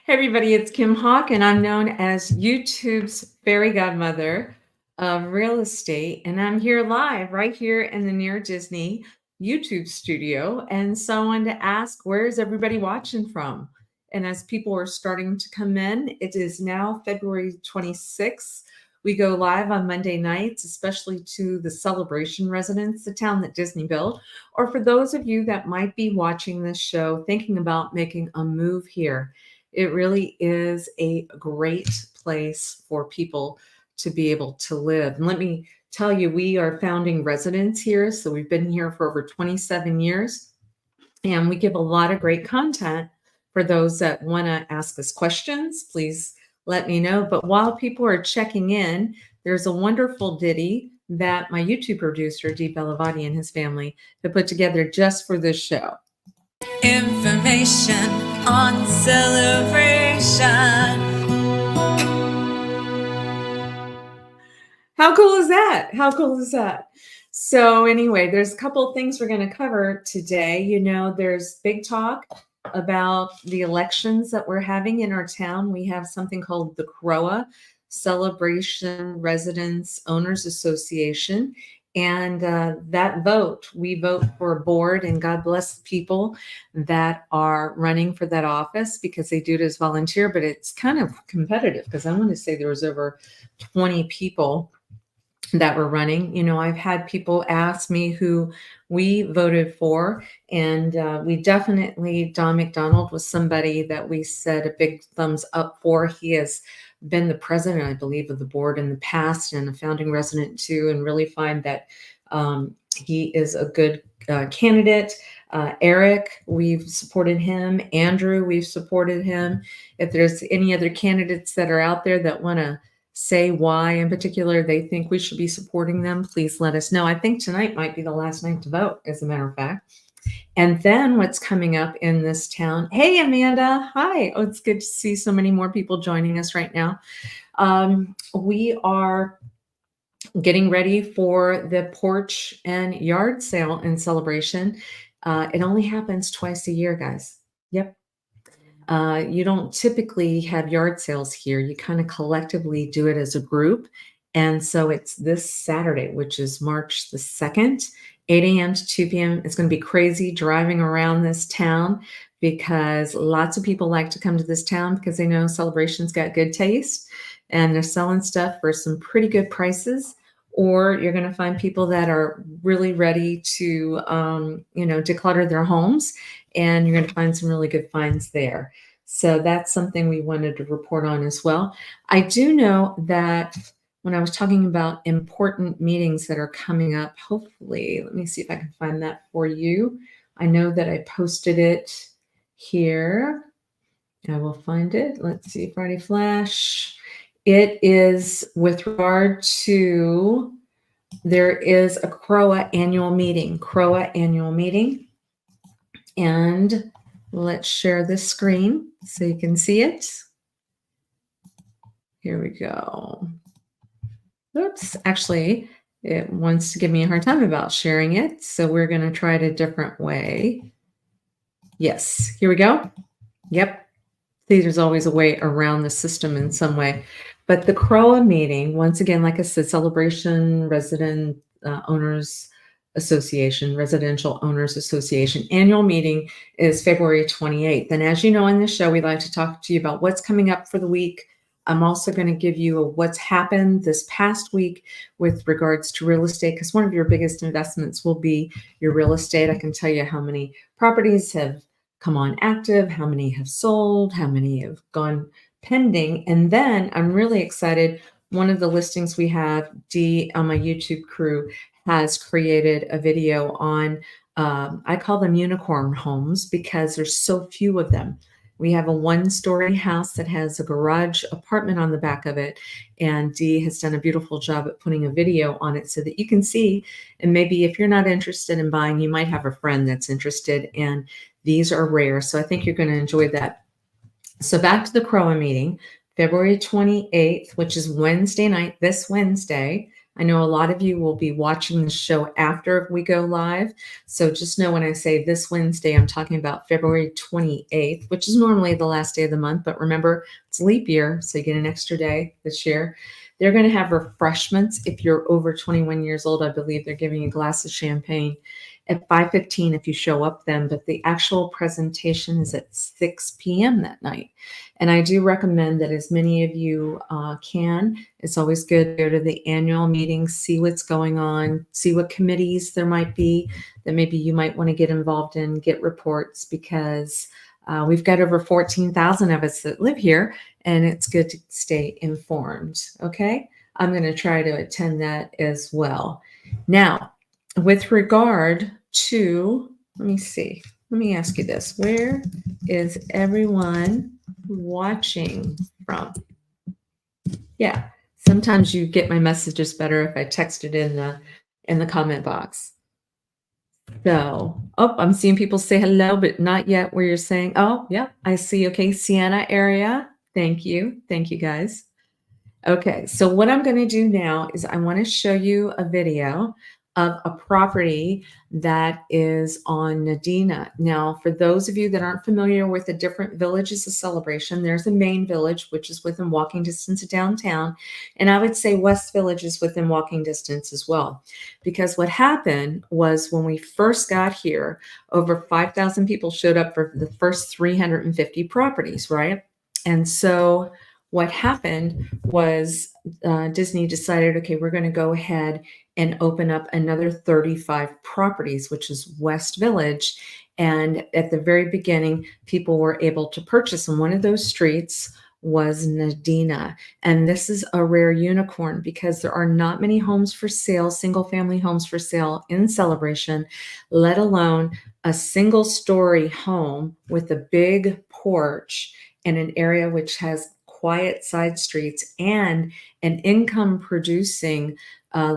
Hey everybody, it's Kim Hawk, and I'm known as YouTube's fairy godmother of real estate. And I'm here live right here in the Near Disney YouTube studio. And so I wanted to ask, where is everybody watching from? And as people are starting to come in, it is now February 26th. We go live on Monday nights, especially to the Celebration residents, the town that Disney built, or for those of you that might be watching this show thinking about making a move here. It really is a great place for people to be able to live. And let me tell you, we are founding residents here. So we've been here for over 27 years, and we give a lot of great content for those that want to ask us questions. Please let me know. But while people are checking in, there's a wonderful ditty that my YouTube producer, 𝐷𝐞𝐖𝐊 and his family have put together just for this show. Information on celebration. How cool is that? How cool is that? So anyway, there's a couple of things we're going to cover today. You know, there's big talk about the elections that we're having in our town. We have something called the CROA, Celebration Residents Owners Association. And that vote, we vote for a board, and God bless the people that are running for that office because they do it as volunteer, but it's kind of competitive because I want to say there was over 20 people that were running. You know, I've had people ask me who we voted for, and we definitely, Don McDonald was somebody that we said a big thumbs up for. He has been the president, I believe, of the board in the past and a founding resident too, and really find that he is a good candidate. Eric, we've supported him. Andrew, we've supported him. If there's any other candidates that are out there that want to say why in particular they think we should be supporting them, please let us know. I think tonight might be the last night to vote, as a matter of fact. And then what's coming up in this town? Hey, Amanda. Hi. Oh, it's good to see so many more people joining us right now. We are getting ready for the porch and yard sale and celebration. It only happens twice a year, guys. Yep. You don't typically have yard sales here. You kind of collectively do it as a group. And so it's this Saturday, which is March the 2nd, 8 a.m. to 2 p.m. It's going to be crazy driving around this town because lots of people like to come to this town because they know Celebration's got good taste and they're selling stuff for some pretty good prices. Or you're going to find people that are really ready to, declutter their homes, and you're going to find some really good finds there. So that's something we wanted to report on as well. I do know that when I was talking about important meetings that are coming up, hopefully, let me see if I can find that for you. I know that I posted it here. I will find it. Let's see, Friday Flash. It is with regard to, there is a CROA annual meeting, and let's share this screen so you can see it. Here we go. Oops, actually, it wants to give me a hard time about sharing it, so we're going to try it a different way. Yes, here we go. Yep. See, there's always a way around the system in some way. But the CROA meeting, once again, like I said, Celebration Resident Owners Association, Residential Owners Association annual meeting is February 28th. And as you know, in this show, we like to talk to you about what's coming up for the week. I'm also going to give you what's happened this past week with regards to real estate, because one of your biggest investments will be your real estate. I can tell you how many properties have come on active, how many have sold, how many have gone pending. And then I'm really excited. One of the listings we have, Dee on my YouTube crew has created a video on, I call them unicorn homes because there's so few of them. We have a one-story house that has a garage apartment on the back of it, and Dee has done a beautiful job at putting a video on it so that you can see, and maybe if you're not interested in buying, you might have a friend that's interested, and these are rare, so I think you're going to enjoy that. So back to the CROA meeting, February 28th, which is Wednesday night, this Wednesday. I know a lot of you will be watching the show after we go live. So just know when I say this Wednesday, I'm talking about February 28th, which is normally the last day of the month. But remember, it's leap year, so you get an extra day this year. They're going to have refreshments. If you're over 21 years old, I believe they're giving you a glass of champagne at 5:15 if you show up then, but the actual presentation is at 6 p.m. that night. And I do recommend that as many of you can. It's always good to go to the annual meetings, see what's going on, see what committees there might be that maybe you might want to get involved in, get reports, because we've got over 14,000 of us that live here, and it's good to stay informed. Okay, I'm going to try to attend that as well. Now, with regard to, let me ask you this: where is everyone watching from? Yeah, sometimes you get my messages better if I text it in the comment box. So, oh, I'm seeing people say hello, but not yet where you're saying, oh, yeah, I see. Okay, Siena area. Thank you. Thank you, guys. Okay, so what I'm going to do now is I want to show you a video of a property that is on Nadina. Now, for those of you that aren't familiar with the different villages of Celebration, there's a main village, which is within walking distance of downtown. And I would say West Village is within walking distance as well. Because what happened was when we first got here, over 5,000 people showed up for the first 350 properties, right? And so what happened was Disney decided, okay, we're going to go ahead and open up another 35 properties, which is West Village. And at the very beginning, people were able to purchase. And one of those streets was Nadina. And this is a rare unicorn because there are not many homes for sale, single family homes for sale in Celebration, let alone a single story home with a big porch in an area which has quiet side streets and an income producing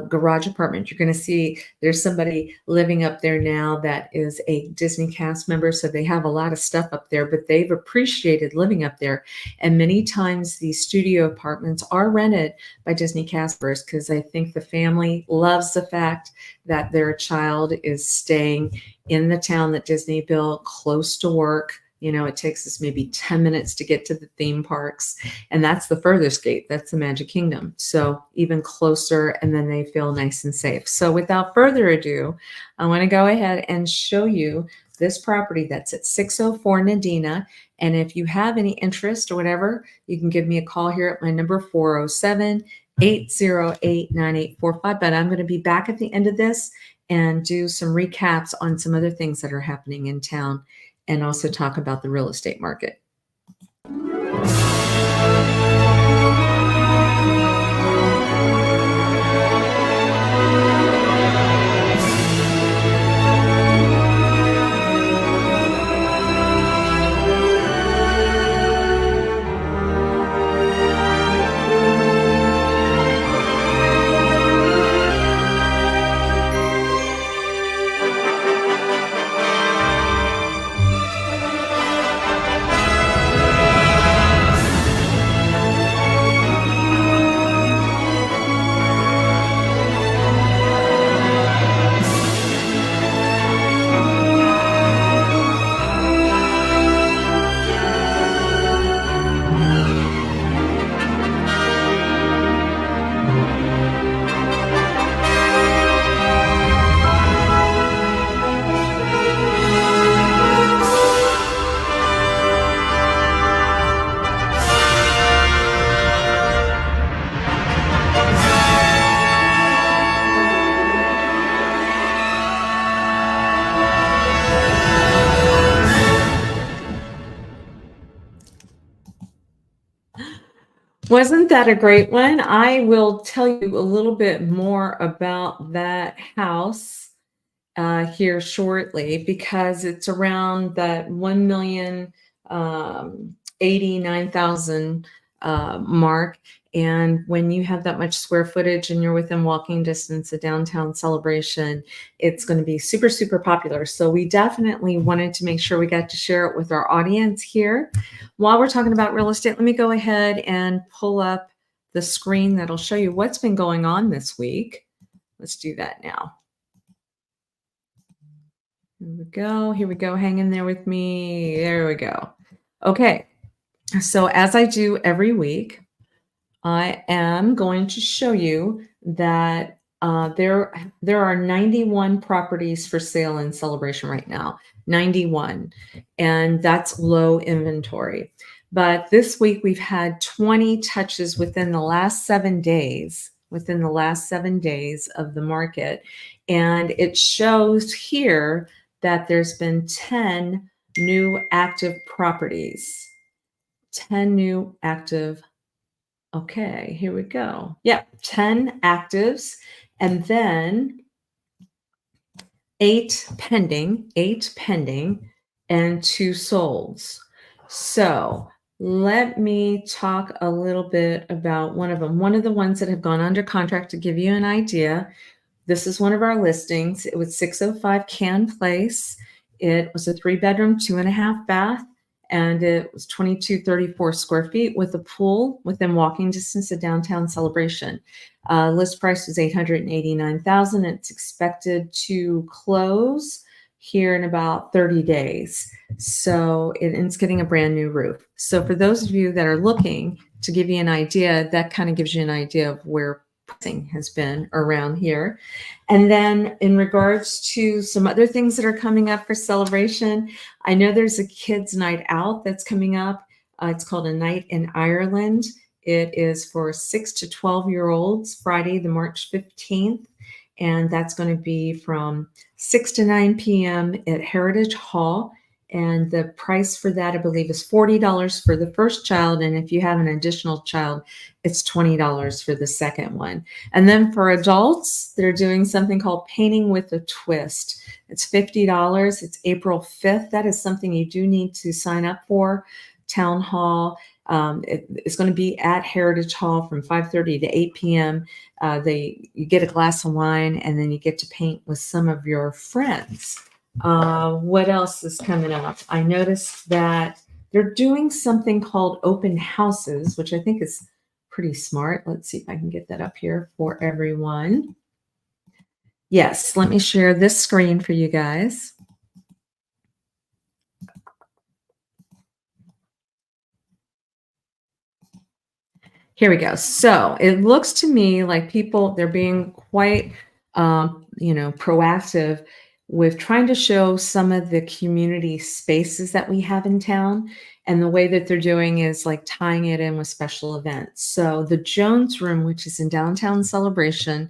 garage apartment. You're going to see there's somebody living up there now that is a Disney cast member. So they have a lot of stuff up there, but they've appreciated living up there. And many times these studio apartments are rented by Disney cast members because I think the family loves the fact that their child is staying in the town that Disney built, close to work. You know, it takes us maybe 10 minutes to get to the theme parks, and that's the furthest gate. That's the Magic Kingdom. So even closer, and then they feel nice and safe. So without further ado, I want to go ahead and show you this property that's at 604 Nadina. And if you have any interest or whatever, you can give me a call here at my number 407-808-9845. But I'm going to be back at the end of this and do some recaps on some other things that are happening in town, and also talk about the real estate market. Wasn't that a great one? I will tell you a little bit more about that house here shortly, because it's around that 1,089,000 mark. And when you have that much square footage and you're within walking distance of downtown Celebration, it's going to be super, super popular. So we definitely wanted to make sure we got to share it with our audience here. While we're talking about real estate, let me go ahead and pull up the screen that'll show you what's been going on this week. Let's do that now. Here we go. Here we go. Hang in there with me. There we go. Okay. So as I do every week, I am going to show you that there are 91 properties for sale in Celebration right now. 91. And that's low inventory. But this week we've had 20 touches within the last 7 days, of the market. And it shows here that there's been 10 new active properties. 10 new active. Okay, here we go. Yep, 10 actives, and then 8 pending, and 2 solds. So let me talk a little bit about one of them. One of the ones that have gone under contract, to give you an idea. This is one of our listings. It was 605 Can Place. It was a 3-bedroom, 2.5 bath, and it was 2234 square feet with a pool within walking distance of downtown Celebration. List price was $889,000. It's expected to close here in about 30 days. So it's getting a brand new roof. So for those of you that are looking, to give you an idea, that kind of gives you an idea of where pricing has been around here. And then in regards to some other things that are coming up for Celebration, I know there's a kids' night out that's coming up. It's called A Night in Ireland. It is for 6 to 12-year-olds, Friday, the March 15th. And that's going to be from 6 to 9 p.m. at Heritage Hall. And the price for that, I believe, is $40 for the first child. And if you have an additional child, it's $20 for the second one. And then for adults, they're doing something called Painting with a Twist. It's $50. It's April 5th. That is something you do need to sign up for. Town Hall. It's going to be at Heritage Hall from 5:30 to 8 p.m. You get a glass of wine, and then you get to paint with some of your friends. What else is coming up? I noticed that they're doing something called open houses, which I think is pretty smart. Let's see if I can get that up here for everyone. Yes, let me share this screen for you guys. Here we go. So it looks to me like people, they're being quite, proactive with trying to show some of the community spaces that we have in town. And the way that they're doing is like tying it in with special events. So the Jones Room, which is in downtown Celebration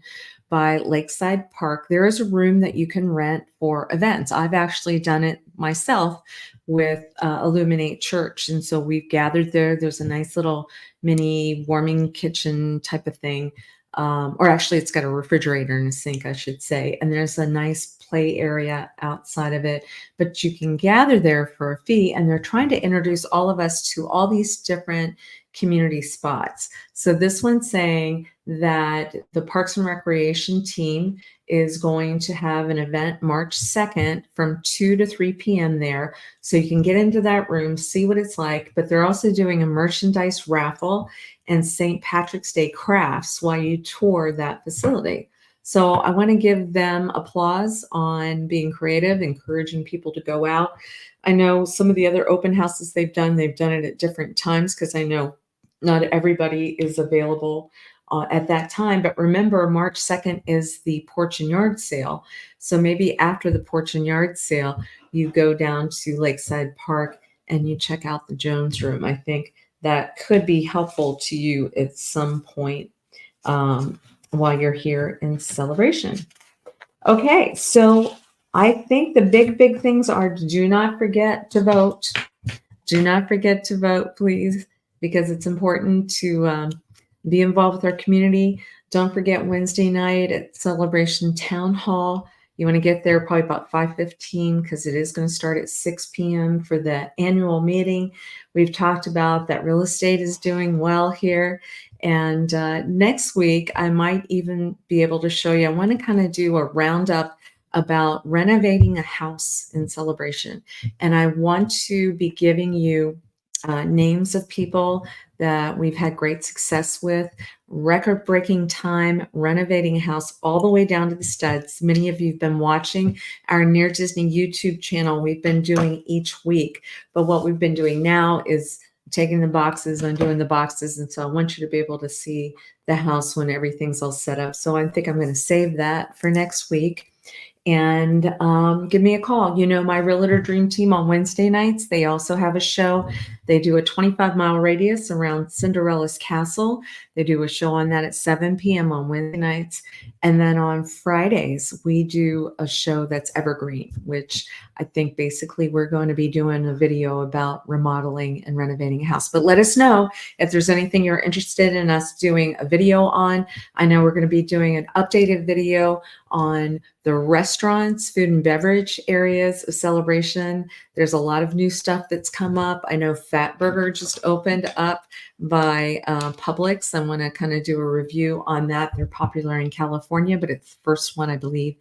by Lakeside Park, there is a room that you can rent for events. I've actually done it myself with Illuminate Church. And so we've gathered there. There's a nice little mini warming kitchen type of thing. Or actually it's got a refrigerator and a sink, I should say. And there's a nice play area outside of it, but you can gather there for a fee. And they're trying to introduce all of us to all these different community spots. So this one's saying that the Parks and Recreation team is going to have an event March 2nd from 2 to 3 p.m. there. So you can get into that room, see what it's like, but they're also doing a merchandise raffle and St. Patrick's Day crafts while you tour that facility. So I want to give them applause on being creative, encouraging people to go out. I know some of the other open houses they've done it at different times because I know not everybody is available at that time. But remember, March 2nd is the porch and yard sale. So maybe after the porch and yard sale, you go down to Lakeside Park and you check out the Jones Room. I think that could be helpful to you at some point while you're here in Celebration. Okay, so I think the big things are, do not forget to vote. Do not forget to vote, please, because it's important to be involved with our community. Don't forget Wednesday night at Celebration Town Hall. You want to get there probably about 5:15 because it is going to start at 6 p.m. for the annual meeting. We've talked about that real estate is doing well here. And next week, I might even be able to show you. I want to kind of do a roundup about renovating a house in Celebration. And I want to be giving you names of people that we've had great success with. Record-breaking time renovating a house all the way down to the studs. Many of you have been watching our Near Disney YouTube channel. We've been doing each week, but what we've been doing now is taking the boxes and doing the boxes. And so I want you to be able to see the house when everything's all set up. So I think I'm going to save that for next week. And give me a call. You know, my Realtor Dream Team on Wednesday nights, they also have a show. They do a 25-mile radius around Cinderella's castle. They do a show on that at 7 p.m. on Wednesday nights. And then on Fridays, we do a show that's evergreen, which I think basically we're going to be doing a video about remodeling and renovating a house. But let us know if there's anything you're interested in us doing a video on. I know we're going to be doing an updated video on the restaurants, food and beverage areas of Celebration. There's a lot of new stuff that's come up. I know Fat Burger just opened up by Publix. I want to kind of do a review on that. They're popular in California, but it's the first one, I believe,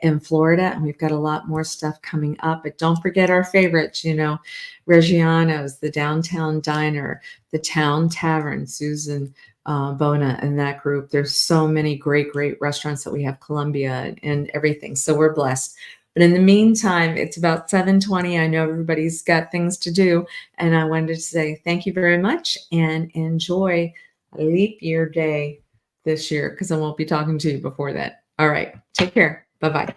in Florida. And we've got a lot more stuff coming up. But don't forget our favorites, you know, Reggiano's, the Downtown Diner, the Town Tavern, Susan Bona and that group. There's so many great restaurants that we have, Columbia and everything. So we're blessed. But in the meantime, it's about 7:20. I know everybody's got things to do. And I wanted to say thank you very much and enjoy a leap year day this year because I won't be talking to you before that. All right. Take care. Bye-bye.